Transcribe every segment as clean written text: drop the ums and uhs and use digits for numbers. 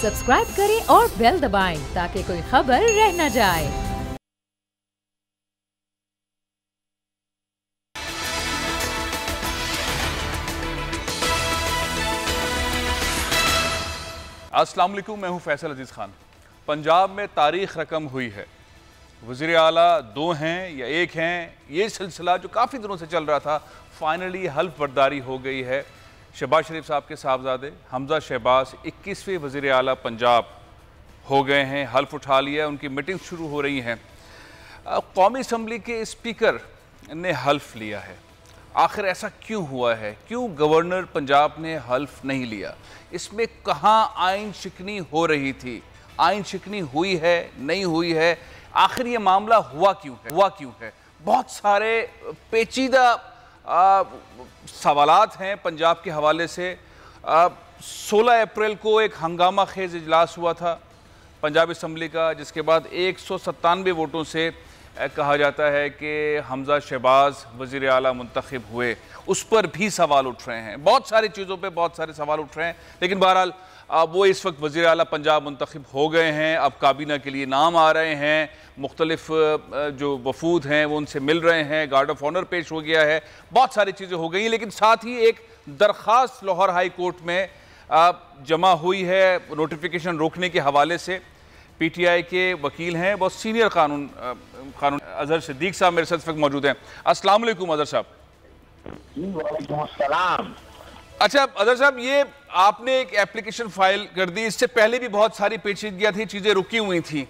Subscribe करें और bell दबाएं ताकि कोई खबर रह न जाए। अस्सलाम वालेकुम, मैं हूं फैसल अजीज खान। पंजाब में तारीख रकम हुई है। वज़ीर आला दो हैं या एक हैं, ये सिलसिला जो काफ़ी दिनों से चल रहा था, फाइनली हल्फ बर्दारी हो गई है। शहबाज शरीफ साहब के साहबजादे हमजा शहबाज 21वें वज़ीर आला पंजाब हो गए हैं, हल्फ उठा लिया, उनकी मीटिंग शुरू हो रही हैं। कौमी असम्बली के स्पीकर ने हल्फ लिया है। आखिर ऐसा क्यों हुआ है? क्यों गवर्नर पंजाब ने हल्फ नहीं लिया? इसमें कहाँ आइन शिकनी हो रही थी? आइन शिकनी हुई है, नहीं हुई है? आखिर ये मामला हुआ क्यों है? बहुत सारे पेचीदा सवालात हैं पंजाब के हवाले से। 16 अप्रैल को एक हंगामा खेज इजलास हुआ था पंजाब असम्बली का, जिसके बाद 197 वोटों से कहा जाता है कि हमजा शहबाज वज़ीर आला मुंतखब हुए। उस पर भी सवाल उठ रहे हैं, बहुत सारी चीज़ों पे बहुत सारे सवाल उठ रहे हैं। लेकिन बहरहाल वो इस वक्त वज़ीर आला पंजाब मुंतखब हो गए हैं। अब काबीना के लिए नाम आ रहे हैं, मुख्तलिफ जो वफूद हैं वो उनसे मिल रहे हैं, गार्ड ऑफ ऑनर पेश हो गया है, बहुत सारी चीज़ें हो गई। लेकिन साथ ही एक दरख्वास्त लाहौर हाई कोर्ट में जमा हुई है नोटिफिकेशन रोकने के हवाले से। PTI के वकील हैं, बहुत सीनियर कानून अजहर सिद्दीक साहब मेरे साथ इस वक्त मौजूद हैं। अस्सलाम वालेकुम अजहर साहब। अच्छा अजहर साहब, ये आपने एक एप्लीकेशन फाइल कर दी, इससे पहले भी बहुत सारी पेचीदगियाँ थी, चीज़ें रुकी हुई थी,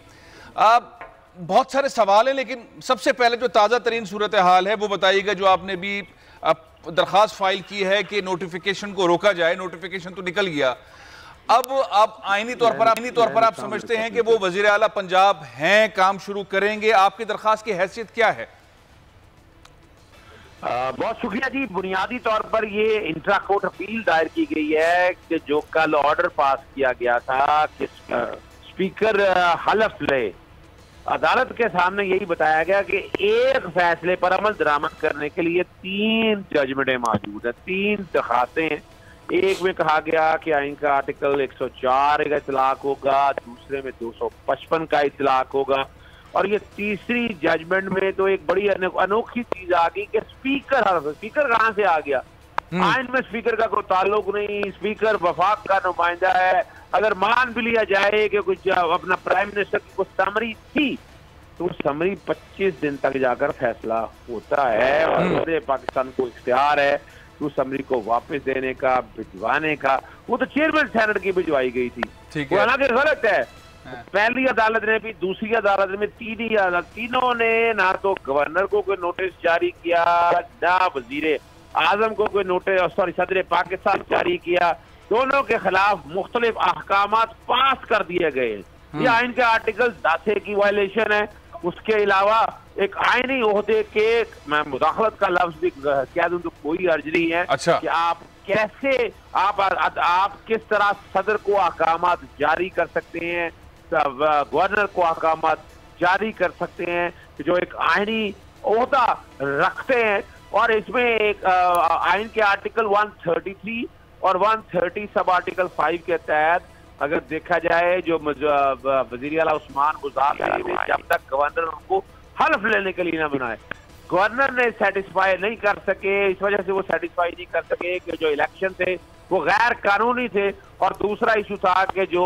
बहुत सारे सवाल हैं। लेकिन सबसे पहले जो ताज़ा तरीन सूरत हाल है वो बताइएगा, जो आपने भी दरख्वास्त फाइल की है कि नोटिफिकेशन को रोका जाए। नोटिफिकेशन तो निकल गया, अब आप आईनी तौर पर आप समझते हैं कि वो वज़ीर आला पंजाब हैं, काम शुरू करेंगे। आपकी दरख्वास्त की हैसियत क्या है? बहुत शुक्रिया जी। बुनियादी तौर पर ये इंट्रा कोर्ट अपील दायर की गई है कि जो कल ऑर्डर पास किया गया था कि स्पीकर हलफ ले, अदालत के सामने यही बताया गया कि एक फैसले पर अमल दरामद करने के लिए 3 जजमेंटें मौजूद है, 3 दरखास्तें हैं। एक में कहा गया कि आइन का आर्टिकल 104 का इतलाक होगा, दूसरे में 255 का इतलाक होगा, और ये तीसरी जजमेंट में तो एक बड़ी अनोखी चीज आ गई कि स्पीकर कहाँ से आ गया? आइन में स्पीकर का कोई ताल्लुक नहीं, स्पीकर वफाक का नुमाइंदा है। अगर मान भी लिया जाए कि कुछ अपना प्राइम मिनिस्टर की कुछ समरी थी, तो समरी 25 दिन तक जाकर फैसला होता है और पाकिस्तान को इख्तियार है तो समरी को वापस देने का, भिजवाने का। वो तो चेयरमैन सेनेट की भिजवाई गई थी, वो हालांकि गलत है। पहली अदालत ने भी, दूसरी अदालत में, तीनों ने ना तो गवर्नर को कोई नोटिस जारी किया, ना वजीर आजम को कोई नोटिस, सदर पाकिस्तान जारी किया। दोनों के खिलाफ मुख्तलिफ अहकामात पास कर दिए गए। ये आइन के आर्टिकल 10 की वायलेशन है। उसके अलावा एक आईनी ओहदे के, मैं मुदाखलत का लफ्ज भी कह दूं तो कोई अर्ज नहीं है। अच्छा। कि आप कैसे आप किस तरह सदर को अहकामात जारी कर सकते हैं, गवर्नर को अहकामात जारी कर सकते हैं जो एक आईनी ओहदा रखते हैं। और इसमें एक आइन के आर्टिकल 133 और 130 सब आर्टिकल 5 के तहत अगर देखा जाए, जो वजीर आला उस्मान बुज़दार ने जब तक गवर्नर उनको हल्फ लेने के लिए ना बनाए, गवर्नर ने सेटिस्फाई नहीं कर सके, इस वजह से वो सेटिस्फाई नहीं कर सके कि जो इलेक्शन थे वो गैर कानूनी थे। और दूसरा इशू था कि जो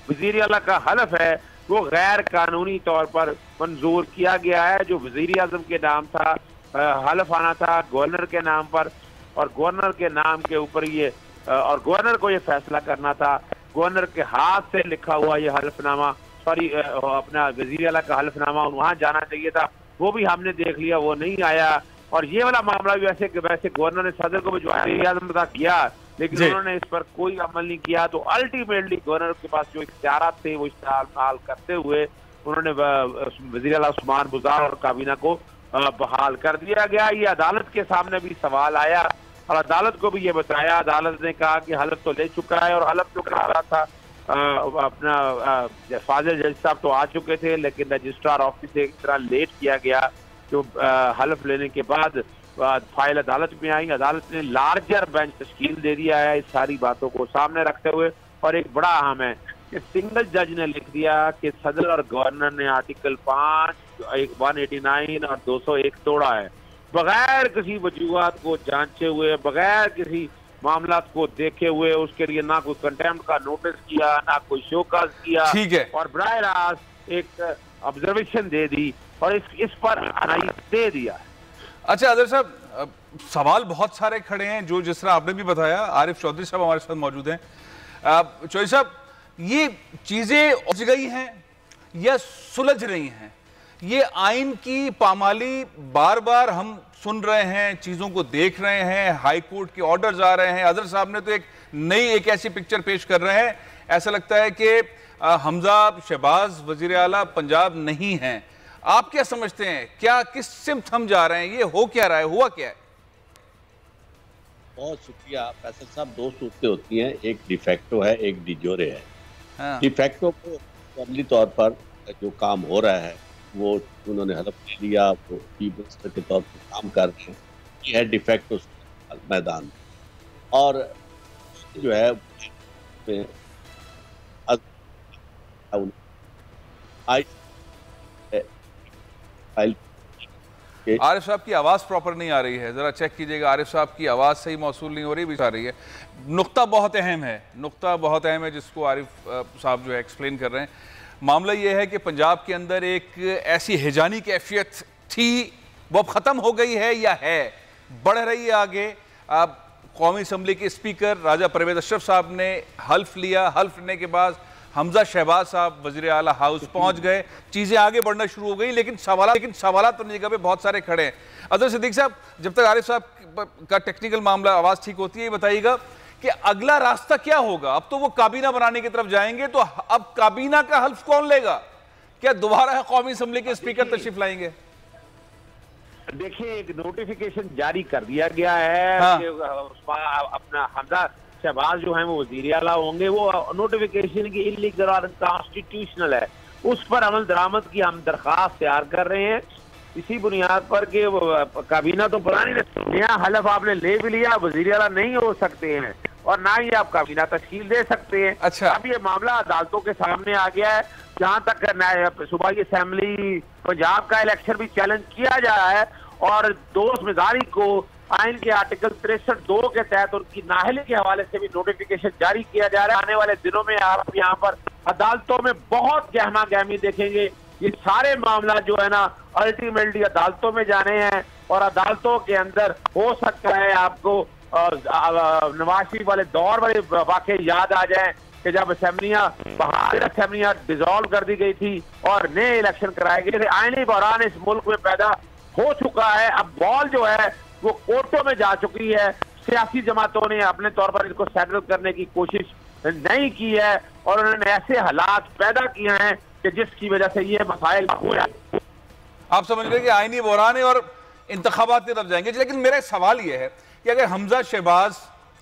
वजीर आला का हल्फ है वो गैर कानूनी तौर पर मंजूर किया गया है। जो वजीर आजम के नाम था, हल्फ आना था गवर्नर के नाम पर, और गवर्नर के नाम के ऊपर ये, और गवर्नर को ये फैसला करना था। गवर्नर के हाथ से लिखा हुआ ये हल्फनामा, अपना वजीर आला का हल्फनामा वहां जाना चाहिए था, वो भी हमने देख लिया, वो नहीं आया। और ये वाला मामला भी वैसे गवर्नर ने सदर को भिजवाया किया, लेकिन उन्होंने इस पर कोई अमल नहीं किया। तो अल्टीमेटली गवर्नर के पास जो इख्तियारात थे वो इस्तेमाल करते हुए उन्होंने वजीर आला उस्मान बुज़दार और काबीना को बहाल कर दिया गया। ये अदालत के सामने भी सवाल आया और अदालत को भी ये बताया, अदालत ने कहा कि हलफ तो ले चुका है, और हलफ जो करा रहा था अपना फाजिल जज साहब तो आ चुके थे, लेकिन रजिस्ट्रार ऑफिस से एक तरह लेट किया गया। तो हलफ लेने के बाद फाइल अदालत में आई, अदालत ने लार्जर बेंच तश्कील दे दिया है इस सारी बातों को सामने रखते हुए। और एक बड़ा अहम है कि सिंगल जज ने लिख दिया कि सदर और गवर्नर ने आर्टिकल 5, 189 और 201 तोड़ा है, बगैर किसी वजूहात को जांचे हुए, बगैर किसी मामला को देखे हुए, उसके लिए ना कोई कंटेम्प्ट का नोटिस किया, ना कोई शोकाज किया, ठीक है, और बराह रास्त एक ऑब्जर्वेशन दे दी और इस पर दे दिया। अच्छा आदिल साहब, सवाल बहुत सारे खड़े हैं जो जिस तरह आपने भी बताया। आरिफ चौधरी साहब हमारे साथ मौजूद हैं। चौधरी साहब, ये चीजें उलझ गई हैं या सुलझ रही हैं? ये आइन की पामाली बार बार हम सुन रहे हैं, चीजों को देख रहे हैं, हाई कोर्ट के ऑर्डर्स आ रहे हैं। अदर साहब ने तो एक ऐसी पिक्चर पेश कर रहे हैं, ऐसा लगता है कि हमजा शहबाज वजीर आला पंजाब नहीं हैं। आप क्या समझते हैं, क्या किस सिमत हम जा रहे हैं? ये हो क्या रहा है, हुआ क्या है? बहुत शुक्रिया फैसल साहब। दो सूरतें होती हैं, एक डिफेक्टो है, एक डिजोरे है। हाँ। डिफेक्टो को अमली तौर पर जो काम हो रहा है वो उन्होंने हलफ ले लिया, वो चीफ मिनिस्टर के तौर पर काम कर रहे हैं, ये है डिफेक्टो मैदान। और जो है आरिफ साहब की आवाज़ प्रॉपर नहीं आ रही है, ज़रा चेक कीजिएगा। आरिफ साहब की आवाज़ सही मौसूल नहीं हो रही, भी आ रही है। नुक्ता बहुत अहम है, नुक्ता बहुत अहम है जिसको आरिफ साहब जो है एक्सप्लेन कर रहे हैं। मामला ये है कि पंजाब के अंदर एक ऐसी हिजानी कैफियत थी, वो अब ख़त्म हो गई है या है, बढ़ रही है आगे। अब कौमी असम्बली के स्पीकर राजा परवेज़ अशरफ साहब ने हल्फ लिया, हल्फ लेने के बाद हमजा शहबाज साहब वज़ीर आला हाउस पहुंच गए, चीज़ें आगे बढ़ना शुरू हो गई। लेकिन सवालात अपनी जगह पे बहुत सारे खड़े हैं। अदर सिद्दीक साहब, जब तक आरिफ साहब का टेक्निकल मामला आवाज़ ठीक होती है, ये बताइएगा कि अगला रास्ता क्या होगा? अब तो वो काबीना बनाने की तरफ जाएंगे, तो अब काबीना का हल्फ कौन लेगा? क्या दोबारा कौमी असम्बली के स्पीकर तशरीफ लाएंगे? देखिए, एक नोटिफिकेशन जारी कर दिया गया है। हाँ। कि अपना हमजा शहबाज जो है वो वजीर आला होंगे। वो नोटिफिकेशन की इलीगल और अनकॉन्स्टिट्यूशनल है, उस पर अमल दरामद की हम दरख्वास्त तैयार कर रहे हैं। इसी बुनियाद पर कि काबीना तो पुरानी नया हलफ आपने ले भी लिया, वजीर आला नहीं हो सकते हैं और ना ही आप काबीना तश्कील दे सकते हैं। अच्छा। अब ये मामला अदालतों के सामने आ गया है। जहां तक सूबाई असेंबली पंजाब का इलेक्शन भी चैलेंज किया जा रहा है और दोस्त मिजारी को आइन के आर्टिकल 63(2) के तहत उनकी नाहली के हवाले से भी नोटिफिकेशन जारी किया जा रहा है। आने वाले दिनों में आप यहाँ पर अदालतों में बहुत गहमा गहमी देखेंगे। ये सारे मामला जो है ना अल्टीमेटली अदालतों में जाने हैं और अदालतों के अंदर हो सकता है आपको नवाज शरीफ वाले दौर वाले वाकई याद आ जाए कि जब असेंबलियां डिसॉल्व कर दी गई थी और नए इलेक्शन कराए गए थे। आईनी बहरान इस मुल्क में पैदा हो चुका है। अब बॉल जो है वो कोर्टों में जा चुकी है। सियासी जमातों ने अपने तौर पर इसको सेटल करने की कोशिश नहीं की है और उन्होंने ऐसे हालात पैदा किए हैं कि जिसकी वजह से ये मसाइल हो जाए। आप समझ रहे हैं कि आईनी बहरान है और इंतखाबात की तरफ जाएंगे। लेकिन मेरा एक सवाल यह है कि अगर हमजा शहबाज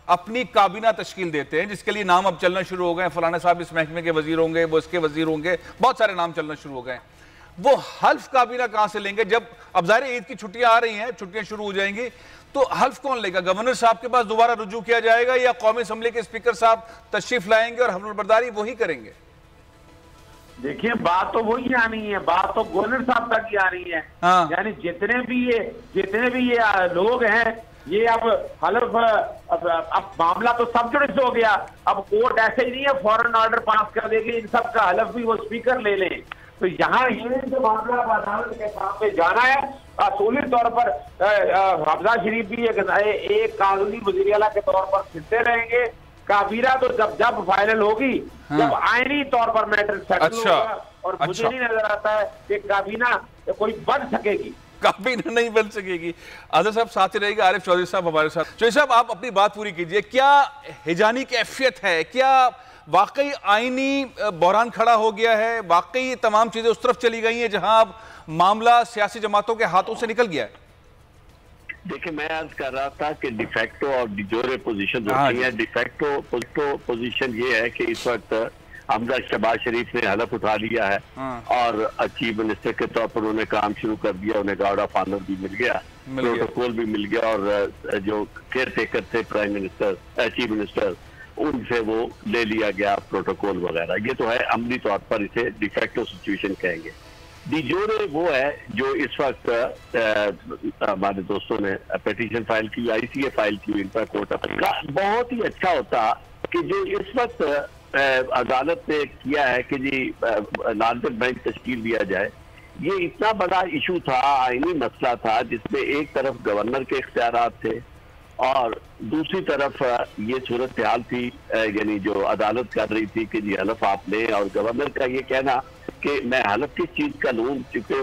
अपनी काबीना तश्कील देते हैं, जिसके लिए नाम अब चलना शुरू हो गए, फलाना साहब इस महकमे के वजीर होंगे, वो इसके वजीर होंगे, बहुत सारे नाम चलना शुरू हो गए, वो हल्फ काबीना कहां से लेंगे? जब अब ज़ाहिर ईद की छुट्टियां आ रही हैं, छुट्टियां शुरू हो जाएंगी, तो हल्फ कौन लेगा? गवर्नर साहब के पास दोबारा रुजू किया जाएगा या कौमी असम्बली के स्पीकर साहब तशरीफ लाएंगे और हल्फबरदारी वही करेंगे? देखिए, बात तो वही आनी है, बात तो गवर्नर साहब तक ही आ रही है। हाँ। यानी जितने भी ये लोग हैं, ये अब हल्फ अब मामला तो सब जुड़े हो गया। अब कोर्ट ऐसे ही नहीं है फौरन ऑर्डर पास कर देगी, इन सब का हल्फ भी वो स्पीकर ले लें। तो यहाँ ये जो मामला अदालत के सामने जाना है, असूली तौर पर हमजा शरीफ भी एक कानूनी वज़ीर आला के तौर पर फिरते रहेंगे। काबीना तो जब फाइनल होगी, हाँ। जब आईनी तौर पर मैटर सेटल होगा और मुझे नहीं नजर आता है कि काबीना कोई बन सकेगी। काबीना नहीं बन सकेगी। आज़ाद साहब साथ ही रहेगा, आरिफ चौधरी साहब हमारे साथ। चौधरी साहब, आप अपनी बात पूरी कीजिए। क्या हिजानी कैफियत है? क्या वाकई आईनी बहरान खड़ा हो गया है? वाकई तमाम चीजें उस तरफ चली गई हैं जहां अब मामला सियासी जमातों के हाथों से निकल गया है? देखिए, मैं अर्ज कर रहा था कि डिफेक्टो और डिजोरे पोजीशन होती है। डिफेक्टो पोजीशन ये है कि इस वक्त हमजा शहबाज शरीफ ने हलफ उठा लिया है और चीफ मिनिस्टर के तौर पर उन्होंने काम शुरू कर दिया। उन्हें गार्ड ऑफ ऑनर भी मिल गया, प्रोटोकॉल भी मिल गया और जो केयर टेकर थे प्राइम मिनिस्टर चीफ मिनिस्टर, उनसे वो ले लिया गया प्रोटोकॉल वगैरह। ये तो है अमली तौर पर इसे डिफेक्टो सिचुएशन कहेंगे। डिजोरे वो है जो इस वक्त हमारे दोस्तों ने पिटीशन फाइल की, ICA फाइल की इंफ्रा कोर्ट। बहुत ही अच्छा होता कि जो इस वक्त अदालत ने किया है कि जी लार्जर बेंच तश्कील दिया जाए, ये इतना बड़ा इशू था, आईनी मसला था, जिसमें एक तरफ गवर्नर के इख्तियारात थे और दूसरी तरफ ये सूरत हाल थी, यानी जो अदालत कर रही थी कि जी हलफ आप लें, और गवर्नर का ये कहना कि मैं हलफ किस चीज का लूं, चूंकि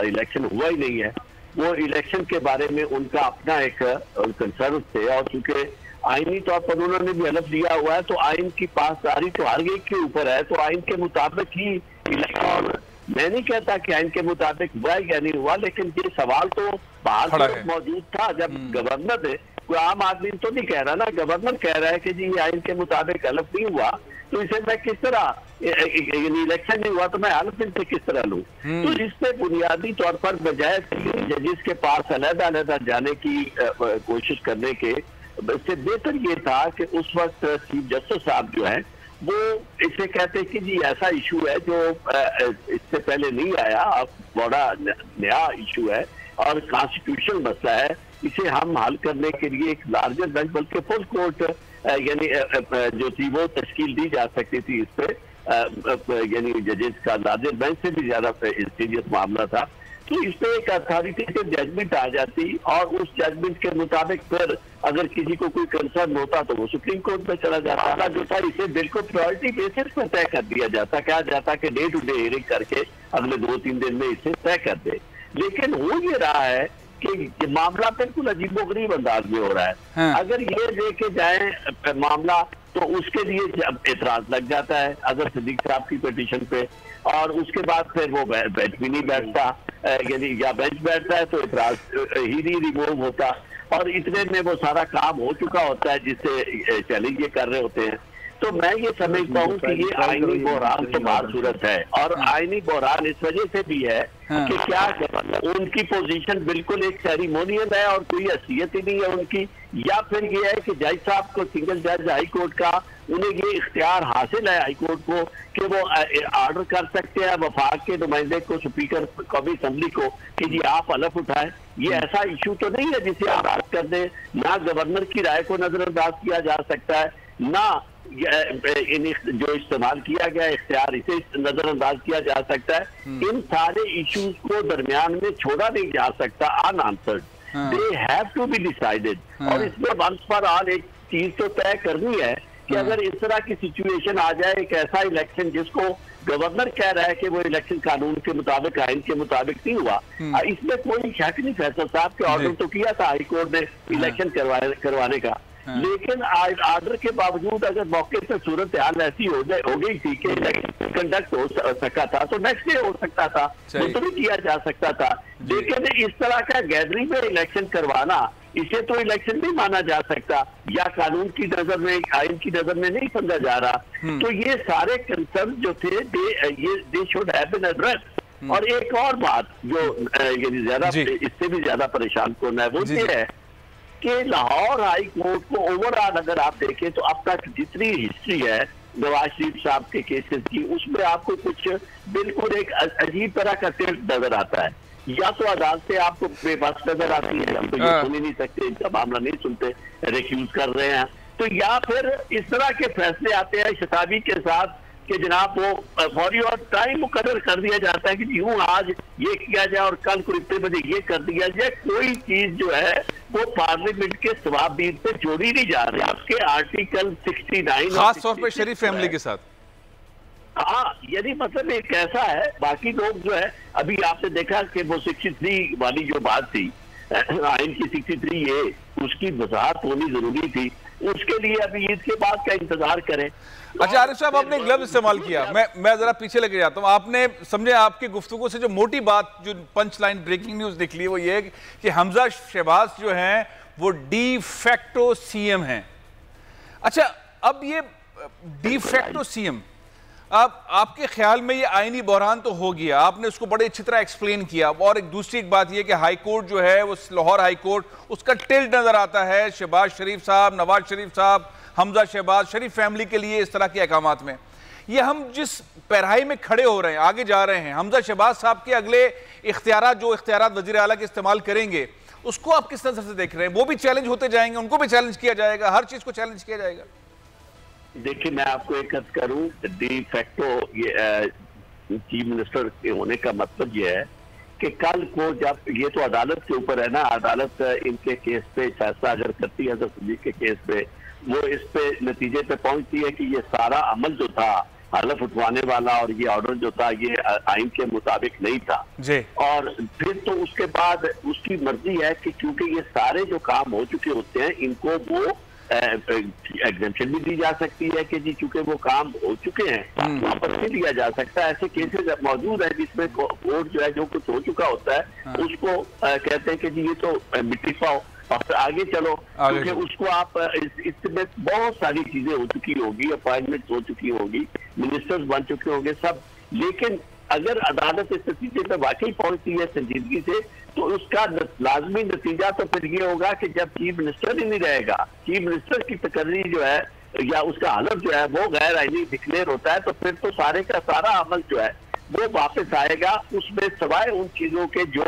इलेक्शन हुआ ही नहीं है। वो इलेक्शन के बारे में उनका अपना एक कंसर्न थे, और चूंकि आईनी तौर पर उन्होंने भी हलफ लिया हुआ है तो आइन की पासदारी तो हर एक के ऊपर है, तो आइन के मुताबिक ही इलेक्शन। और मैं नहीं कहता कि आइन के मुताबिक हुआ या नहीं हुआ, लेकिन ये सवाल तो बाहर से मौजूद था। जब गवर्नर ने, कोई आम आदमी तो नहीं कह रहा ना, गवर्नर कह रहा है कि जी ये आइन के मुताबिक हलफ नहीं हुआ, तो इसे मैं किस तरह, इलेक्शन नहीं हुआ तो मैं हलफ इनसे किस तरह लूं। तो इससे बुनियादी तौर पर बजाय जजिस के पास अलग-अलग जाने की कोशिश करने के, इससे बेहतर ये था कि उस वक्त चीफ जस्टिस साहब जो है वो इसे कहते कि जी ऐसा इशू है जो इससे पहले नहीं आया, अब बड़ा नया इशू है और कॉन्स्टिट्यूशनल मसला है, इसे हम हल करने के लिए एक लार्जर बेंच, बल्कि फुल कोर्ट यानी जो थी वो तश्कील दी जा सकती थी इस पे, यानी जजेस का लार्जर बेंच से भी ज्यादा सीरियस मामला था। तो इस पे एक अथॉरिटेटिव जजमेंट आ जाती और उस जजमेंट के मुताबिक फिर अगर किसी को कोई कंसर्न होता तो वो सुप्रीम कोर्ट में चला जाता, जो था इसे बिल्कुल प्रायोरिटी बेसिस पर तय कर दिया जाता, कहा जाता कि डे टू डे हियरिंग करके अगले 2-3 दिन में इसे तय कर दे। लेकिन हो ये रहा है कि मामला बिल्कुल अजीबोगरीब अंदाज में हो रहा है। अगर ये लेके जाए मामला तो उसके लिए एतराज लग जाता है अगर सिद्दीक साहब की पिटीशन पे, और उसके बाद फिर वो बेंच भी नहीं बैठता, यानी या बेंच बैठता है तो एतराज ही नहीं रिमूव होता, और इतने में वो सारा काम हो चुका होता है जिससे चैलेंज ये कर रहे होते हैं। तो मैं ये समझता हूँ कि ये आईनी बहरान तो बात सूरत है, और आईनी बहरान इस वजह से भी है कि क्या उनकी पोजीशन बिल्कुल एक सेरेमोनियल है और कोई हैसियत ही नहीं है उनकी, या फिर ये है कि जज साहब को, सिंगल जज हाई कोर्ट का, उन्हें ये इख्तियार हासिल है हाई कोर्ट को कि वो ऑर्डर कर सकते हैं वफाक के नुमाइंदे को, स्पीकर कौमी असेंबली को, कि जी आप हलफ उठाएं। ये ऐसा इशू तो नहीं है जिसे आप बात कर दें, ना गवर्नर की राय को नजरअंदाज किया जा सकता है, ना जो इस्तेमाल किया गया इख्तियार इसे नजरअंदाज किया जा सकता है। इन सारे इश्यूज को दरमियान में छोड़ा नहीं जा सकता unanswered, they have to be decided. और इसमें वंस फॉर ऑल एक चीज तो तय करनी है कि अगर इस तरह की सिचुएशन आ जाए, एक ऐसा इलेक्शन जिसको गवर्नर कह रहा है कि वो इलेक्शन कानून के मुताबिक, आइन के मुताबिक नहीं हुआ, इसमें कोई शक नहीं, फैसल साहब के ऑर्डर तो किया था हाई कोर्ट ने इलेक्शन करवाने का, लेकिन ऑर्डर के बावजूद अगर मौके पर सूरत हाल ऐसी हो गई थी कि कंडक्ट हो सका था तो नेक्स्ट डे हो सकता था, वो तो भी किया जा सकता था। लेकिन इस तरह का गैदरिंग में इलेक्शन करवाना, इसे तो इलेक्शन नहीं माना जा सकता, या कानून की नजर में, आइन की नजर में नहीं समझा जा रहा। तो ये सारे कंसर्न जो थे they should have been addressed. और एक और बात जो यानी ज्यादा इससे भी ज्यादा परेशान करना है वो ये है कि लाहौर हाई कोर्ट को ओवरऑल अगर आप देखें तो अब तक जितनी हिस्ट्री है नवाज शरीफ साहब के केसेस की, उसमें आपको कुछ बिल्कुल एक अजीब तरह का टिल्ट नजर आता है। या तो अदालत से आपको बेबस नजर आती है, हम तो ये सुन ही नहीं सकते, इनका मामला नहीं सुनते, रिक्यूज कर रहे हैं, तो या फिर इस तरह के फैसले आते हैं शताबी के साथ कि जनाब वो फौरी और टाइम मुकर्रर कर दिया जाता है कि यूं आज ये किया जाए और कल को इतने बजे ये कर दिया जाए। कोई चीज जो है वो पार्लियामेंट के सवाबीन पे जोड़ी नहीं जा रही। आपके आर्टिकल 69 खास तौर पर शरीफ फैमिली के साथ, हाँ, यानी मतलब एक ऐसा है, बाकी लोग जो है अभी आपने देखा कि वो 63 वाली जो बात थी आइन की 63A, उसकी वजाहत होनी जरूरी थी, उसके लिए अभी ईद के बाद का इंतजार करें। अच्छा आरिफ साहब, आपने ग्लव इस्तेमाल किया, मैं जरा पीछे लेके जाता हूँ। आपने समझे आपकी गुफ्तगू से जो मोटी बात, जो पंच लाइन ब्रेकिंग न्यूज निकली वो ये कि हमजा शहबाज जो हैं वो डी फैक्टो सीएम हैं। अच्छा, अब ये डी फैक्टो सीएम, अब आपके ख्याल में ये आईनी बहरान तो हो गया, आपने उसको बड़े अच्छी तरह एक्सप्लेन किया, और एक दूसरी बात ये कि हाई कोर्ट जो है वो लाहौर हाई कोर्ट, उसका टिल्ट नजर आता है शहबाज शरीफ साहब, नवाज शरीफ साहब, हमजा शहबाज शरीफ फैमिली के लिए इस तरह के अहकामात में, ये हम जिस पैरहाई में खड़े हो रहे हैं, आगे जा रहे हैं, हमजा शहबाज साहब के अगले इख्तियारात जो इख्तियारात वज़ीर आला के इस्तेमाल करेंगे, उसको आप किस नज़र से देख रहे हैं? वो भी चैलेंज होते जाएंगे, उनको भी चैलेंज किया जाएगा, हर चीज़ को चैलेंज किया जाएगा। देखिए, मैं आपको एक अर्ज करूं, डी फैक्टो ये चीफ मिनिस्टर के होने का मतलब ये है कि कल को जब ये तो अदालत के ऊपर है ना, अदालत इनके केस पे फैसला अगर करती है तो के केस पे वो इस पे नतीजे पे पहुंचती है कि ये सारा अमल जो था, हलफ उठवाने वाला और ये ऑर्डर जो था, ये आइन के मुताबिक नहीं था जी। और फिर तो उसके बाद उसकी मर्जी है कि क्योंकि ये सारे जो काम हो चुके होते हैं, इनको वो एग्जेम्पशन भी दी जा सकती है कि जी चूंकि वो काम हो चुके हैं वापस नहीं लिया जा सकता। ऐसे केसेस मौजूद है जिसमें कोर्ट जो है जो कुछ हो चुका होता है उसको कहते हैं कि जी ये तो मिट्टी पाओ और आगे चलो, क्योंकि उसको आप इसमें बहुत सारी चीजें हो चुकी होगी, अपॉइंटमेंट हो चुकी होगी, मिनिस्टर्स बन चुके होंगे सब, लेकिन अगर अदालत इस नतीजे पर वाकई पहुंचती है संजीदगी से तो उसका लाजमी नतीजा तो फिर ये होगा कि जब चीफ मिनिस्टर ही नहीं रहेगा, चीफ मिनिस्टर की तकर्री जो है या उसका हलफ जो है वो गैर आईनी डिक्लेयर होता है, तो फिर तो सारे का सारा अमल जो है वो वापस आएगा, उसमें सवाए उन चीजों के जो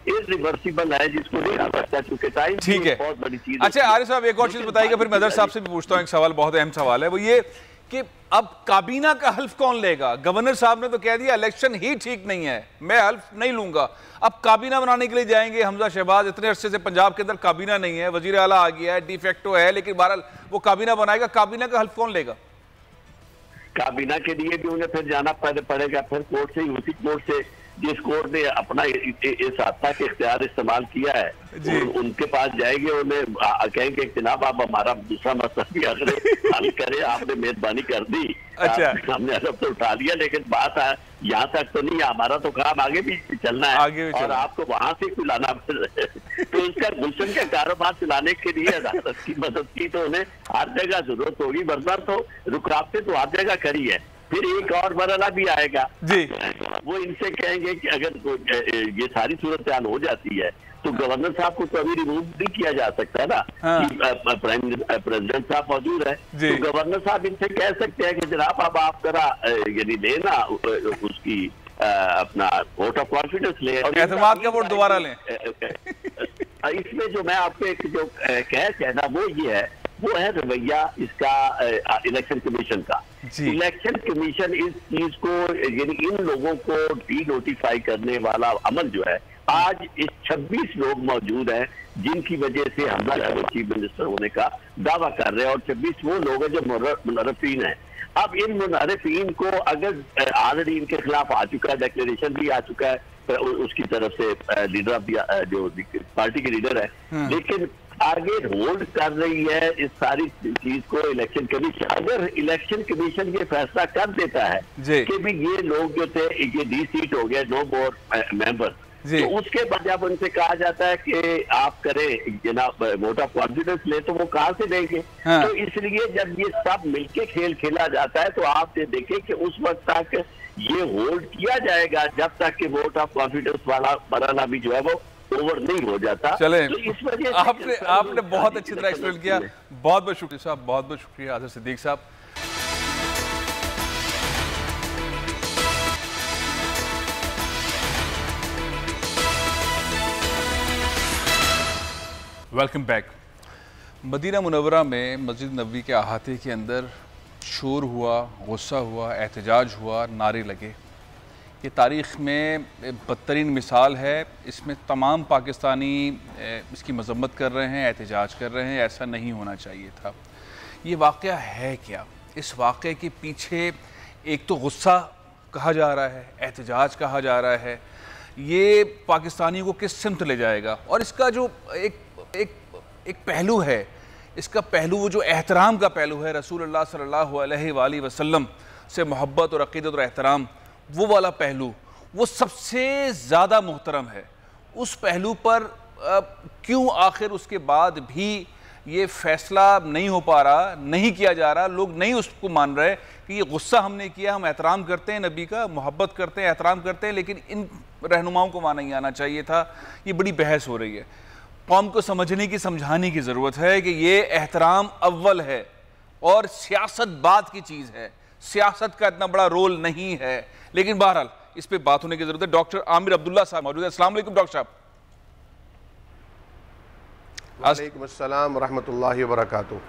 इरिवर्सिबल है जिसको नहीं आ सकता, क्योंकि टाइम ठीक है, बहुत बड़ी चीज। अच्छा आरिफ साहब एक और चीज बताइएगा, फिर मदर साहब से भी पूछता हूँ एक सवाल, बहुत अहम सवाल है, वो ये कि अब काबीना का हल्फ कौन लेगा? गवर्नर साहब ने तो कह दिया इलेक्शन ही ठीक नहीं है, मैं हल्फ नहीं लूंगा। अब काबीना बनाने के लिए जाएंगे हमजा शहबाज, इतने अरसे से पंजाब के अंदर काबीना नहीं है, वजीर आला आ गया है, डिफेक्टो है, लेकिन बहरहाल वो काबीना बनाएगा, काबीना का हल्फ कौन लेगा? काबीना के लिए भी उन्हें फिर जाना पड़ेगा, फिर कोर्ट से, उसी कोर्ट से जिस कोर्ट ने अपना इस हत्या के इख्तियार इस्तेमाल किया है उनके पास जाएंगे, उन्हें कहेंगे जनाब आप हमारा दूसरा मसला भी हल करें, आपने मेहरबानी कर दी, अच्छा हमने हलफ तो उठा लिया, लेकिन बात यहाँ तक तो नहीं, हमारा तो काम आगे भी चलना है, आगे भी और आपको वहां से लाना पड़ रहा है। तो उसका गुलशन का कारोबार चलाने के लिए अदालत की मदद की तो उन्हें हर जगह जरूरत होगी, वरना तो रुकावटें तो हर जगह खड़ी है। फिर एक और मरहला भी आएगा जी, वो इनसे कहेंगे कि अगर ये सारी सूरत हो जाती है तो गवर्नर साहब को तो अभी रिमूव नहीं किया जा सकता ना, कि प्रेसिडेंट साहब मौजूद है, तो गवर्नर साहब इनसे कह सकते हैं कि जनाब अब आप जरा यदि लेना उसकी अपना वोट ऑफ कॉन्फिडेंस ले और एतमाद का वोट दोबारा लें। इसमें जो मैं आपको एक जो कह ना वो ये है, वो है रवैया इसका इलेक्शन कमीशन का। इलेक्शन कमीशन इस चीज को यानी इन लोगों को डी नोटिफाई करने वाला अमल जो है, आज इस 26 लोग मौजूद हैं जिनकी वजह से हमला चीफ मिनिस्टर होने का दावा कर रहे हैं, और 26 वो लोग हैं जो मुनर्रफीन हैं। अब इन मुनर्रफीन को अगर ऑलरेडी इनके खिलाफ आ चुका है, डिक्लेरेशन भी आ चुका है उसकी तरफ से लीडर ऑफ जो पार्टी के लीडर है, लेकिन आगे होल्ड कर रही है इस सारी चीज को इलेक्शन कमीशन। अगर इलेक्शन कमीशन ये फैसला कर देता है कि भी ये लोग जो थे ये डी सीट हो गए, नो मोर मेंबर, तो उसके बाद जब उनसे कहा जाता है कि आप करें जनाब वोट ऑफ कॉन्फिडेंस ले, तो वो कहाँ से देंगे? तो इसलिए जब ये सब मिलके खेल खेला जाता है तो आप ये देखें कि उस वक्त तक ये होल्ड किया जाएगा जब तक कि वोट ऑफ कॉन्फिडेंस वाला मरहला भी जो है वो ओवर नहीं हो जाता। चले, तो इस वजह आपने बहुत अच्छी तरह एक्सप्लेन किया, बहुत बहुत शुक्रिया साहब, बहुत बहुत शुक्रिया आज़र सिद्दीक साहब। Welcome back. मदीना मुनव्वरा में मस्जिद नबवी के अहाते के अंदर शोर हुआ, गुस्सा हुआ, एहतजाज हुआ, नारे लगे। ये तारीख़ में बदतरीन मिसाल है, इसमें तमाम पाकिस्तानी इसकी मजम्मत कर रहे हैं, एहतजाज कर रहे हैं, ऐसा नहीं होना चाहिए था। ये वाक़या है क्या? इस वाक़े के पीछे एक तो गुस्सा कहा जा रहा है, एहतजाज कहा जा रहा है, ये पाकिस्तानी को किस सिमत ले जाएगा? और इसका जो एक पहलू है, इसका पहलू वो जो एहतराम का पहलू है, रसूलुल्लाह सल्लल्लाहु अलैहि वसल्लम से मोहब्बत और अक़ीदत और एहतराम, वो वाला पहलू वो सबसे ज़्यादा मुहतरम है। उस पहलू पर क्यों आखिर उसके बाद भी ये फ़ैसला नहीं हो पा रहा, नहीं किया जा रहा, लोग नहीं उसको मान रहे कि ये गुस्सा हमने किया, हम एहतराम करते हैं नबी का, मोहब्बत करते हैं, एहतराम करते हैं, लेकिन इन रहनुमाओं को वहाँ नहीं आना चाहिए था। ये बड़ी बहस हो रही है। कौम को समझने की, समझाने की ज़रूरत है कि ये एहतराम अव्वल है, और सियासत बात की चीज़ है, सियासत का इतना बड़ा रोल नहीं है। लेकिन बहरहाल इस पे बात होने की जरूरत है। डॉक्टर आमिर अब्दुल्ला साहब मौजूद है। अस्सलाम वालेकुम डॉक्टर साहब। वालेकुम अस्सलाम रहमतुल्लाहि व बरकातुहू।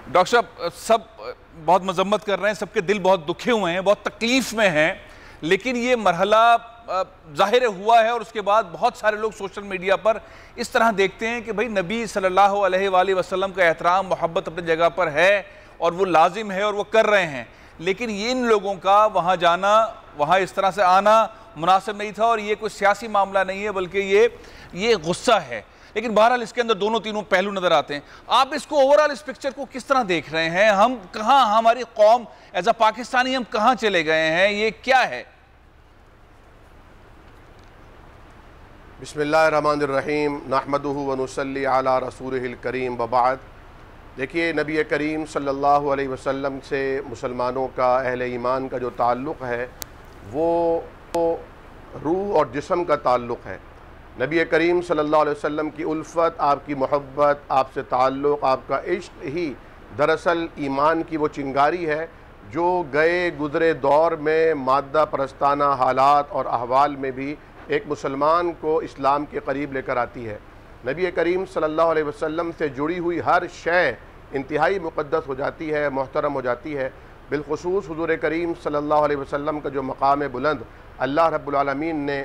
डॉक्टर साहब, सब बहुत मजम्मत कर रहे हैं, सबके दिल बहुत दुखे हुए हैं, बहुत तकलीफ में हैं, लेकिन ये मरहला ज़ाहिर हुआ है और उसके बाद बहुत सारे लोग सोशल मीडिया पर इस तरह देखते हैं कि भाई नबी सल्लल्लाहु अलैहि वसल्लम का एहतराम मोहब्बत अपनी जगह पर है और वो लाजिम है और वो कर रहे हैं, लेकिन ये इन लोगों का वहाँ जाना, वहाँ इस तरह से आना मुनासिब नहीं था और ये कोई सियासी मामला नहीं है बल्कि ये गुस्सा है। लेकिन बहरहाल इसके अंदर दोनों तीनों पहलू नजर आते हैं। आप इसको ओवरऑल इस पिक्चर को किस तरह देख रहे हैं? हम कहाँ, हमारी कौम एज अ पाकिस्तानी हम कहाँ चले गए हैं? ये क्या है? बिस्मिल्लाहिर्रहमानिर्रहीम नहमदुहु व नुसल्ली अला रसूलिहिल करीम व बाद। देखिए, नबी करीम सल्लल्लाहु अलैहि वसल्लम से मुसलमानों का, अहले ईमान का जो ताल्लुक़ है वो रूह और जिस्म का ताल्लुक़ है। नबी करीम सल्लल्लाहु अलैहि वसल्लम की उल्फत, आपकी मोहब्बत, आपसे ताल्लुक़, आपका इश्क ही दरअसल ईमान की वो चिंगारी है जो गए गुज़रे दौर में मादा परस्ताना हालात और अहवाल में भी एक मुसलमान को इस्लाम के करीब लेकर आती है। नबी करीम सल्लल्लाहु अलैहि वसल्लम से जुड़ी हुई हर शय इंतहाई मुक़द्दस हो जाती है, मोहतरम हो जाती है। बिलख़ुसूस हुज़ूर करीम सल्लल्लाहु अलैहि वसल्लम का जो मकाम बुलंद अल्लाह रब्बुल आलमीन ने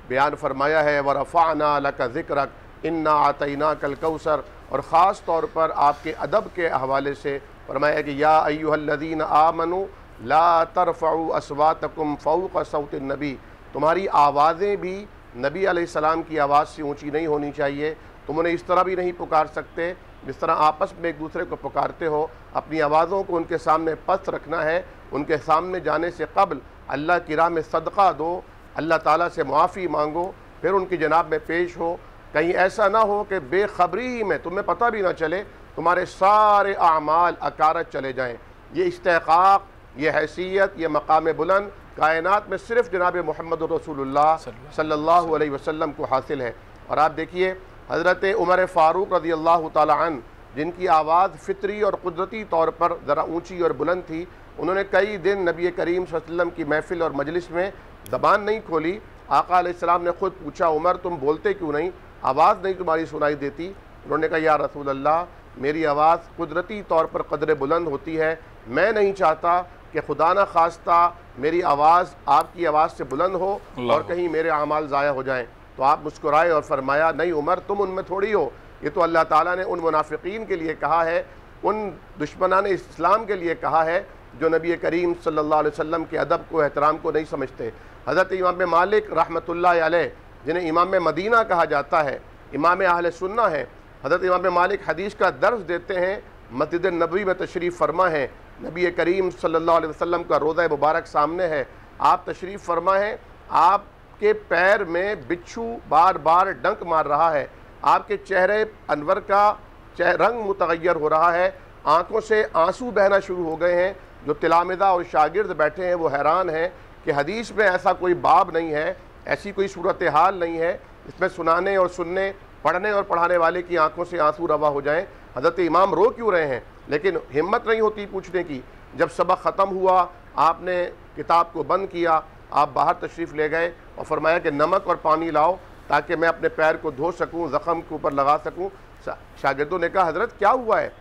बयान फरमाया है, व रफ़अना लका ज़िक्रक इन्ना आतैना कल कौसर, और ख़ास तौर पर आपके अदब के हवाले से फरमाया कि या अय्युहल्लज़ीना आमनू ला तरफ़उ अस्वातकुम फ़ौक़ सौतिन नबी, तुम्हारी आवाज़ें भी नबी अलैहिस्सलाम की आवाज़ से ऊंची नहीं होनी चाहिए। तुम उन्हें इस तरह भी नहीं पुकार सकते जिस तरह आपस में एक दूसरे को पुकारते हो। अपनी आवाज़ों को उनके सामने पस्त रखना है। उनके सामने जाने से कबल अल्लाह की राह में सदका दो, अल्लाह ताला से मुआफ़ी मांगो, फिर उनकी जनाब में पेश हो। कहीं ऐसा ना हो कि बेखबरी ही में, तुम्हें पता भी ना चले, तुम्हारे सारे आमाल अकारत चले जाएँ। ये इस्तेक़ाक़, ये हैसियत, ये मकाम बुलंद कायनात में सिर्फ जनाब मोहम्मद रसूलुल्लाह सल्लल्लाहु अलैहि वसल्लम को हासिल है। और आप देखिए हज़रत उमर फ़ारूक रज़ी अल्लाह ताला अन्हु, जिनकी आवाज़ फ़ितरी और कुदरती तौर पर ज़रा ऊँची और बुलंद थी, उन्होंने कई दिन नबी करीम सल्लल्लाहु अलैहि वसल्लम की महफ़िल और मजलिस में ज़बान नहीं खोली। आका अलैहिस्सलाम ने ख़ुद पूछा, उमर तुम बोलते क्यों नहीं, आवाज़ नहीं तुम्हारी सुनाई देती? उन्होंने कहा, या रसूल अल्लाह, मेरी आवाज़ कुदरती तौर पर कदर बुलंद होती है, मैं नहीं चाहता कि खुदा न खास्ता मेरी आवाज़ आपकी आवाज़ से बुलंद हो और कहीं मेरे अमाल ज़ाया हो जाएं। तो आप मुस्कुराए और फरमाया, नहीं उमर, तुम उनमें थोड़ी हो, ये तो अल्लाह ताला ने उन मुनाफिकीन के लिए कहा है, उन दुश्मनान इस्लाम के लिए कहा है जो नबी करीम सल्लल्लाहु अलैहि वसल्लम के अदब को, एहतराम को नहीं समझते। हज़रत इमाम मालिक रहमतुल्लाह अलैह, जिन्हें इमाम मदीना कहा जाता है, इमाम अहले सुन्ना है, हज़रत इमाम मालिक हदीस का दर्स देते हैं, मस्जिद नबवी में तशरीफ़ फरमा है। नबी करीम सल्लल्लाहु अलैहि वसल्लम का रोज़ा मुबारक सामने है, आप तशरीफ़ फरमा हैं, आपके पैर में बिच्छू बार बार डंक मार रहा है, आपके चेहरे अनवर का रंग मुतगय्यर हो रहा है, आँखों से आंसू बहना शुरू हो गए हैं। जो तिलामिज़ा और शागिर्द बैठे हैं वो हैरान हैं कि हदीस में ऐसा कोई बाब नहीं है, ऐसी कोई सूरत हाल नहीं है इसमें सुनाने और सुनने, पढ़ने और पढ़ाने वाले की आंखों से आंसू रवा हो जाएं। हज़रत इमाम रो क्यों रहे हैं? लेकिन हिम्मत नहीं होती पूछने की। जब सबक ख़त्म हुआ, आपने किताब को बंद किया, आप बाहर तशरीफ़ ले गए और फरमाया कि नमक और पानी लाओ ताकि मैं अपने पैर को धो सकूं, ज़ख़म के ऊपर लगा सकूं। शागिर्दों ने कहा, हज़रत क्या हुआ है,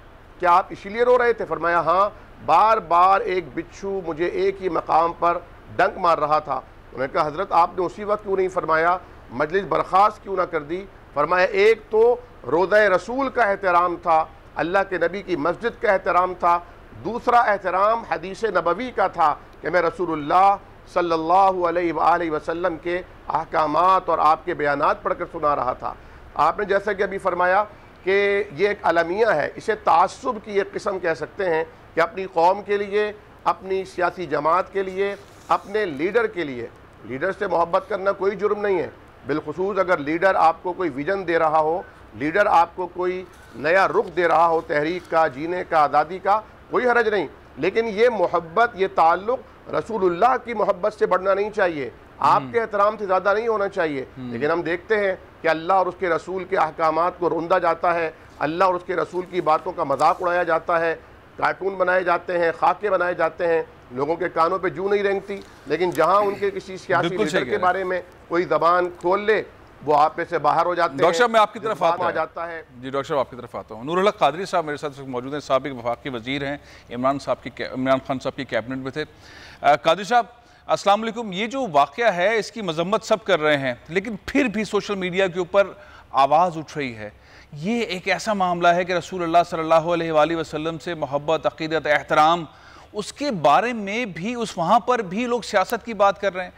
क्या आप इसीलिए रो रहे थे? फरमाया, हाँ, बार बार एक बिच्छू मुझे एक ही मकाम पर डंक मार रहा था। उन्होंने कहा, हज़रत आपने उसी वक्त क्यों नहीं फरमाया, मजलिस बर्खास्त क्यों ना कर दी? फरमाया, एक तो रोज़ा रसूल का एहतराम था, अल्लाह के नबी की मस्जिद का एहतराम था, दूसरा एहतराम हदीस नबवी का था कि मैं रसूलुल्लाह सल्लल्लाहु अलैहि वसल्लम के अहकामात और आपके बयानात पढ़कर सुना रहा था। आपने जैसा कि अभी फरमाया कि ये एक अलमिया है, इसे तासुब की एक किस्म कह सकते हैं कि अपनी कौम के लिए, अपनी सियासी जमात के लिए, अपने लीडर के लिए। लीडर से मोहब्बत करना कोई जुर्म नहीं है, बिलखुसूस अगर लीडर आपको कोई विजन दे रहा हो, लीडर आपको कोई नया रुख दे रहा हो तहरीक का, जीने का, आज़ादी का, कोई हरज नहीं। लेकिन ये मोहब्बत, ये ताल्लुक़ रसूलुल्लाह की मोहब्बत से बढ़ना नहीं चाहिए, आपके एहतराम से ज़्यादा नहीं होना चाहिए। लेकिन हम देखते हैं कि अल्लाह और उसके रसूल के अहकामात को रोंदा जाता है, अल्लाह और उसके रसूल की बातों का मजाक उड़ाया जाता है। कार्टून बनाए जाते हैं, खाके बनाए जाते हैं, लोगों के कानों पे जू नहीं रेंगती। लेकिन जहाँ उनके किसी सियासी लीडर के बारे में कोई जबान खोल ले, वो आप पे से बाहर हो जाते हैं। डॉक्टर साहब मैं आपकी तरफ आ जाता है। जी डॉक्टर साहब आपकी तरफ आता हूँ। नूरुल हक कादरी साहब मेरे साथ मौजूद हैं, साबिक वफाकी वजीर हैं, इमरान खान साहब की कैबिनेट में थे। कादरी साहब अस्सलाम वालेकुम। ये जो वाक़या है इसकी मजम्मत सब कर रहे हैं, लेकिन फिर भी सोशल मीडिया के ऊपर आवाज़ उठ रही है। ये एक ऐसा मामला है कि रसूलुल्लाह सल्लल्लाहु अलैहि वसल्लम से मोहब्बत, अक़ीदत, एहतराम, उसके बारे में भी वहाँ पर भी लोग सियासत की बात कर रहे हैं।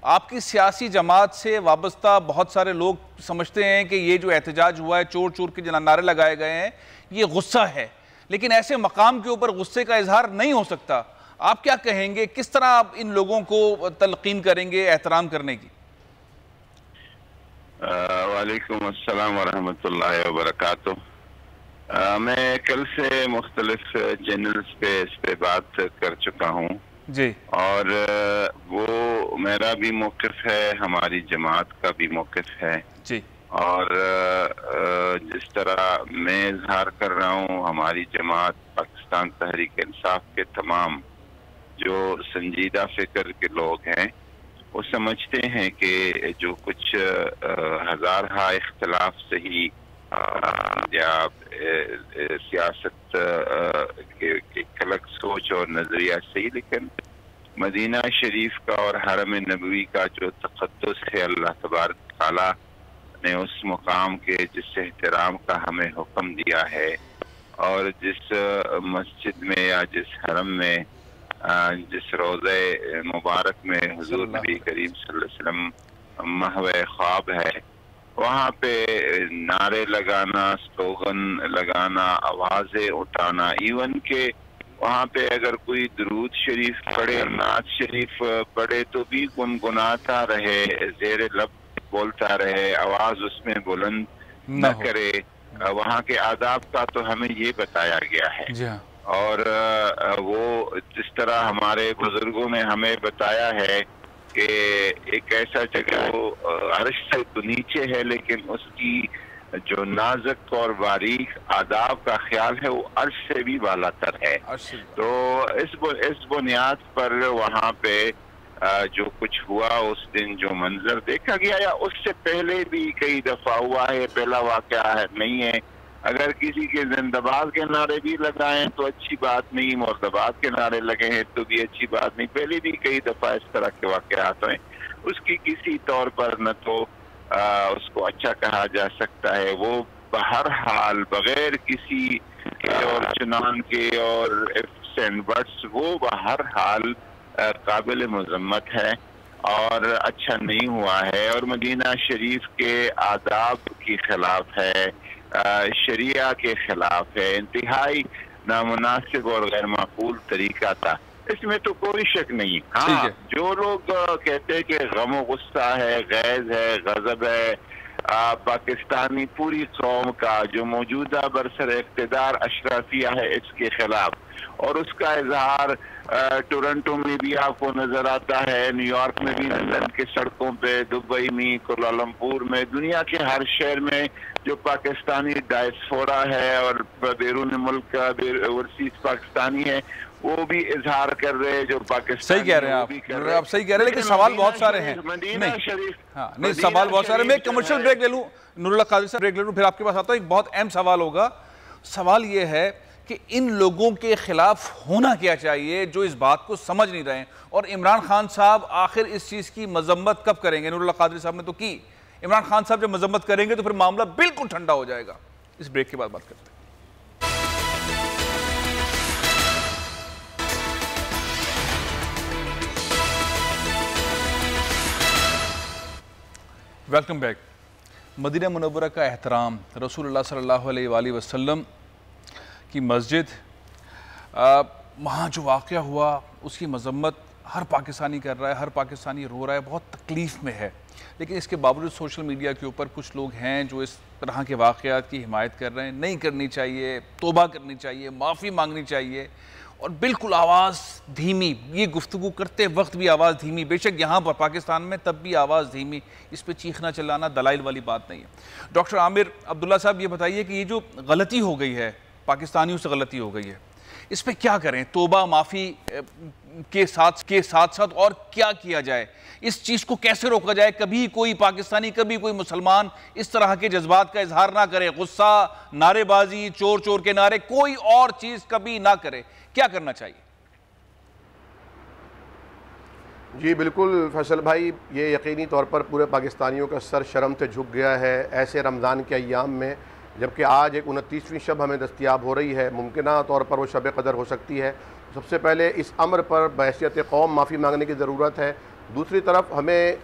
आपकी सियासी जमात से वाबस्ता बहुत सारे लोग समझते हैं कि ये जो एहतजाज हुआ है, चोर चोर के जो नारे लगाए गए हैं, ये गुस्सा है, लेकिन ऐसे मकाम के ऊपर गुस्से का इजहार नहीं हो सकता। आप क्या कहेंगे, किस तरह आप इन लोगों को तलकीन करेंगे एहतराम करने की? वालेकुम अस्सलाम वरहमतुल्लाहि वबरकातुह। मैं कल से मुख्तलिफ चैनल्स पे इस पे बात कर चुका हूँ जी, और वो मेरा भी मौक़िफ़ है, हमारी जमात का भी मौक़िफ़ है जी, और जिस तरह मैं इजहार कर रहा हूँ, हमारी जमात पाकिस्तान तहरीक इंसाफ के तमाम जो संजीदा फिक्र के लोग हैं वो समझते हैं कि जो कुछ हज़ारहा इख्तलाफ से ही या सियासत के अलग सोच और नजरिया से ही, लेकिन मदीना शरीफ का और हरम नबवी का जो तक़द्दुस है, अल्लाह तबारक तआला ने उस मुकाम के जिस एहतराम का हमें हुक्म दिया है, और जिस मस्जिद में या जिस हरम में, जिस रोज़े मुबारक में हुजूर नबी करीम सल्लल्लाहु अलैहि वसल्लम महवे ख्वाब है, वहाँ पे नारे लगाना, स्लोगन लगाना, आवाज़ें उठाना, इवन के वहाँ पे अगर कोई दुरूद शरीफ पढ़े, नात शरीफ पढ़े तो भी गुनगुनाता रहे, ज़ेरे लब बोलता रहे, आवाज़ उसमें बुलंद न करे। वहाँ के आदाब का तो हमें ये बताया गया है। और वो जिस तरह हमारे बुजुर्गों ने हमें बताया है कि एक ऐसा जगह वो अर्श से तो नीचे है, लेकिन उसकी जो नाजुक और बारीक आदाब का ख्याल है वो अर्श से भी बालातर है। तो इस बुनियाद पर वहाँ पे जो कुछ हुआ, उस दिन जो मंजर देखा गया, या उससे पहले भी कई दफा हुआ है, पहला वाक़या है नहीं है। अगर किसी के जिंदाबाद के नारे भी लगाएं तो अच्छी बात नहीं, मुर्दाबाद के नारे लगे हैं तो भी अच्छी बात नहीं। पहले भी कई दफा इस तरह के वाक़यात हैं, उसकी किसी तौर पर न तो उसको अच्छा कहा जा सकता है। वो बहरहाल बगैर किसी के और चुनान के और इफ्स एंड बट्स, वो बहरहाल काबिल मज़म्मत है और अच्छा नहीं हुआ है, और मदीना शरीफ के आदाब के खिलाफ है, शरिया के खिलाफ है, इंतहाई नामुनासिब और गैर माकूल तरीका था, इसमें तो कोई शक नहीं। हाँ, जो लोग कहते हैं कि गम गुस्सा है, गैज है, गजब है पाकिस्तानी पूरी कौम का, जो मौजूदा बरसर इक़्तिदार अशराफिया है, इसके खिलाफ, और उसका इजहार टोरंटो में भी आपको नजर आता है, न्यूयॉर्क में भी, लंदन के सड़कों पे, दुबई में, कोलालमपुर में, दुनिया के हर शहर में जो पाकिस्तानी डायस्पोरा है और बैरून मुल्क का ओवरसीज पाकिस्तानी है, वो भी इजहार कर रहे हैं। जो पाकिस्तान सही कह रहे हैं आप सही कह रहे हैं, लेकिन सवाल बहुत सारे हैं। मदीना शरीफ, हाँ नहीं, सवाल बहुत सारे। मैं कमर्शियल ब्रेक ले लूँ, नूरुल हक कादरी साहब ब्रेक ले लूँ, फिर आपके पास आता हूँ। एक बहुत अहम सवाल होगा। सवाल ये है कि इन लोगों के खिलाफ होना क्या चाहिए जो इस बात को समझ नहीं रहे हैं, और इमरान खान साहब आखिर इस चीज़ की मजम्मत कब करेंगे? नूरुल हक कादरी साहब ने तो की, इमरान खान साहब जब मजम्मत करेंगे तो फिर मामला बिल्कुल ठंडा हो जाएगा। इस ब्रेक के बाद बात करते हैं। Welcome back. मदीना मुनव्वरा का एहतराम, रसूलुल्लाह सल्लल्लाहु अलैहि वसल्लम की मस्जिद, वहाँ जो वाक़या हुआ उसकी मजम्मत हर पाकिस्तानी कर रहा है, हर पाकिस्तानी रो रहा है, बहुत तकलीफ़ में है। लेकिन इसके बावजूद सोशल मीडिया के ऊपर कुछ लोग हैं जो इस तरह के वाक़यात की हिमायत कर रहे हैं। नहीं करनी चाहिए, तौबा करनी चाहिए, माफ़ी मांगनी चाहिए, और बिल्कुल आवाज़ धीमी, ये गुफ्तगू करते वक्त भी आवाज़ धीमी, बेशक यहाँ पर पाकिस्तान में तब भी आवाज़ धीमी, इस पर चीखना चिल्लाना दलाइल वाली बात नहीं है। डॉक्टर आमिर अब्दुल्ला साहब, ये बताइए कि ये जो गलती हो गई है, पाकिस्तानियों से गलती हो गई है, इस पे क्या करें? तौबा माफ़ी के साथ और क्या किया जाए? इस चीज़ को कैसे रोका जाए? कभी कोई पाकिस्तानी, कभी कोई मुसलमान इस तरह के जज्बात का इजहार ना करे, गुस्सा, नारेबाजी, चोर चोर के नारे, कोई और चीज़ कभी ना करे। क्या करना चाहिए? जी बिल्कुल फैसल भाई, ये यकीनी तौर पर पूरे पाकिस्तानियों का सर शर्म से झुक गया है ऐसे रमज़ान के अय्याम में, जबकि आज एक 29वीं शब हमें दस्तयाब हो रही है। मुमकिना तौर पर वो शब कदर हो सकती है। सबसे पहले इस अमर पर बहैसियत कौम माफ़ी मांगने की ज़रूरत है। दूसरी तरफ हमें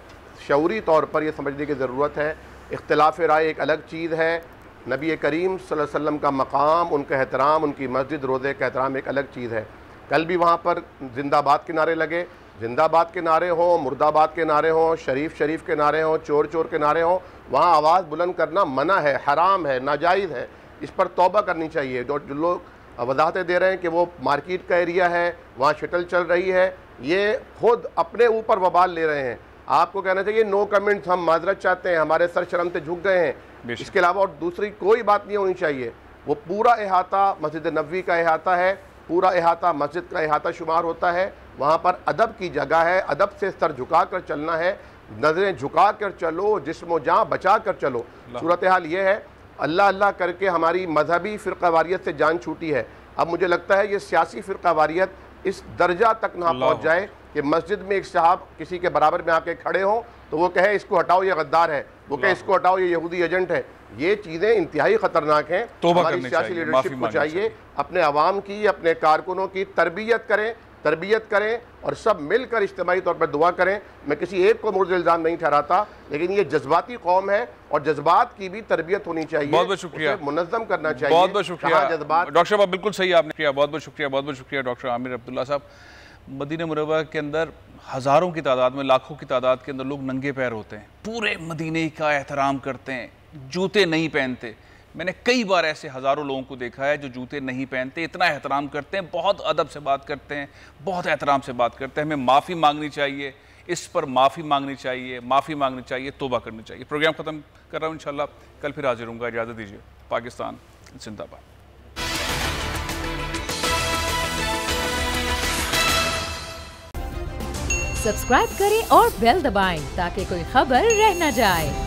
शऊरी तौर पर यह समझने की ज़रूरत है, इख्तिलाफ़ राय एक अलग चीज़ है, नबी करीम सल्लल्लाहु अलैहि वसल्लम का मकाम, उनका एहतराम, उनकी मस्जिद रोज़े का एहतराम एक अलग चीज़ है। कल भी वहाँ पर जिंदाबाद के नारे लगे, जिंदाबाद के नारे हों, मुर्दाबाद के नारे हों, शरीफ शरीफ के नारे हों, चोर चोर के नारे हों, वहाँ आवाज़ बुलंद करना मना है, हराम है, नाजायज़ है। इस पर तौबा करनी चाहिए। जो लोग वजाहतें दे रहे हैं कि वो मार्केट का एरिया है, वहाँ शटल चल रही है, ये खुद अपने ऊपर वबाल ले रहे हैं। आपको कहना चाहिए नो कमेंट्स, हम माजरत चाहते हैं, हमारे सर शर्म से झुक गए हैं। इसके अलावा और दूसरी कोई बात नहीं होनी चाहिए। वो पूरा अहाता मस्जिद नबवी का अहाता है, पूरा अहाता मस्जिद का अहाता शुमार होता है। वहाँ पर अदब की जगह है, अदब से सर झुका कर चलना है, नज़रें झुका कर चलो, जिस्म जान बचा कर चलो। सूरत हाल ये है, अल्लाह अल्लाह करके हमारी मजहबी फ़िरक़ावारियत से जान छूटी है। अब मुझे लगता है ये सियासी फ़िरक़ावारियत इस दर्जा तक ना पहुँच जाए कि मस्जिद में एक साहब किसी के बराबर में आके खड़े हों तो वो कहे इसको हटाओ ये गद्दार है, वो कहे इसको हटाओ ये यहूदी एजेंट है। ये चीज़ें इंतहाई ख़तरनाक हैं। हमारी सियासी लीडरशिप को चाहिए अपने अवाम की, अपने कारकुनों की तरबियत करें और सब मिलकर इज्तिमाई तौर पर दुआ करें। मैं किसी एक को मुर्द इल्ज़ाम नहीं ठहराता, लेकिन ये जज्बाती कौम है और जज्बात की भी तरबियत होनी चाहिए। बहुत बहुत शुक्रिया, मुनज़्ज़म करना चाहिए। बहुत बहुत शुक्रिया जज्बात। डॉक्टर साहब बिल्कुल सही आपने किया, बहुत बहुत शुक्रिया डॉक्टर आमिर अब्दुल्ला साहब। मदीना मुनव्वरा के अंदर हज़ारों की तादाद में, लाखों की तादाद के अंदर लोग नंगे पैर होते हैं, पूरे मदीने का एहतराम करते हैं, जूते नहीं पहनते। मैंने कई बार ऐसे हज़ारों लोगों को देखा है जो जूते नहीं पहनते, इतना एहतराम करते हैं, बहुत अदब से बात करते हैं, बहुत एहतराम से बात करते हैं। हमें माफ़ी मांगनी चाहिए, इस पर माफ़ी मांगनी चाहिए, तौबा करनी चाहिए। प्रोग्राम ख़त्म कर रहा हूँ, इंशाल्लाह कल फिर हाजिर हूँगा। इजाज़त दीजिए। पाकिस्तान जिंदाबाद। सब्सक्राइब करें और बेल दबाएं ताकि कोई खबर रह न जाए।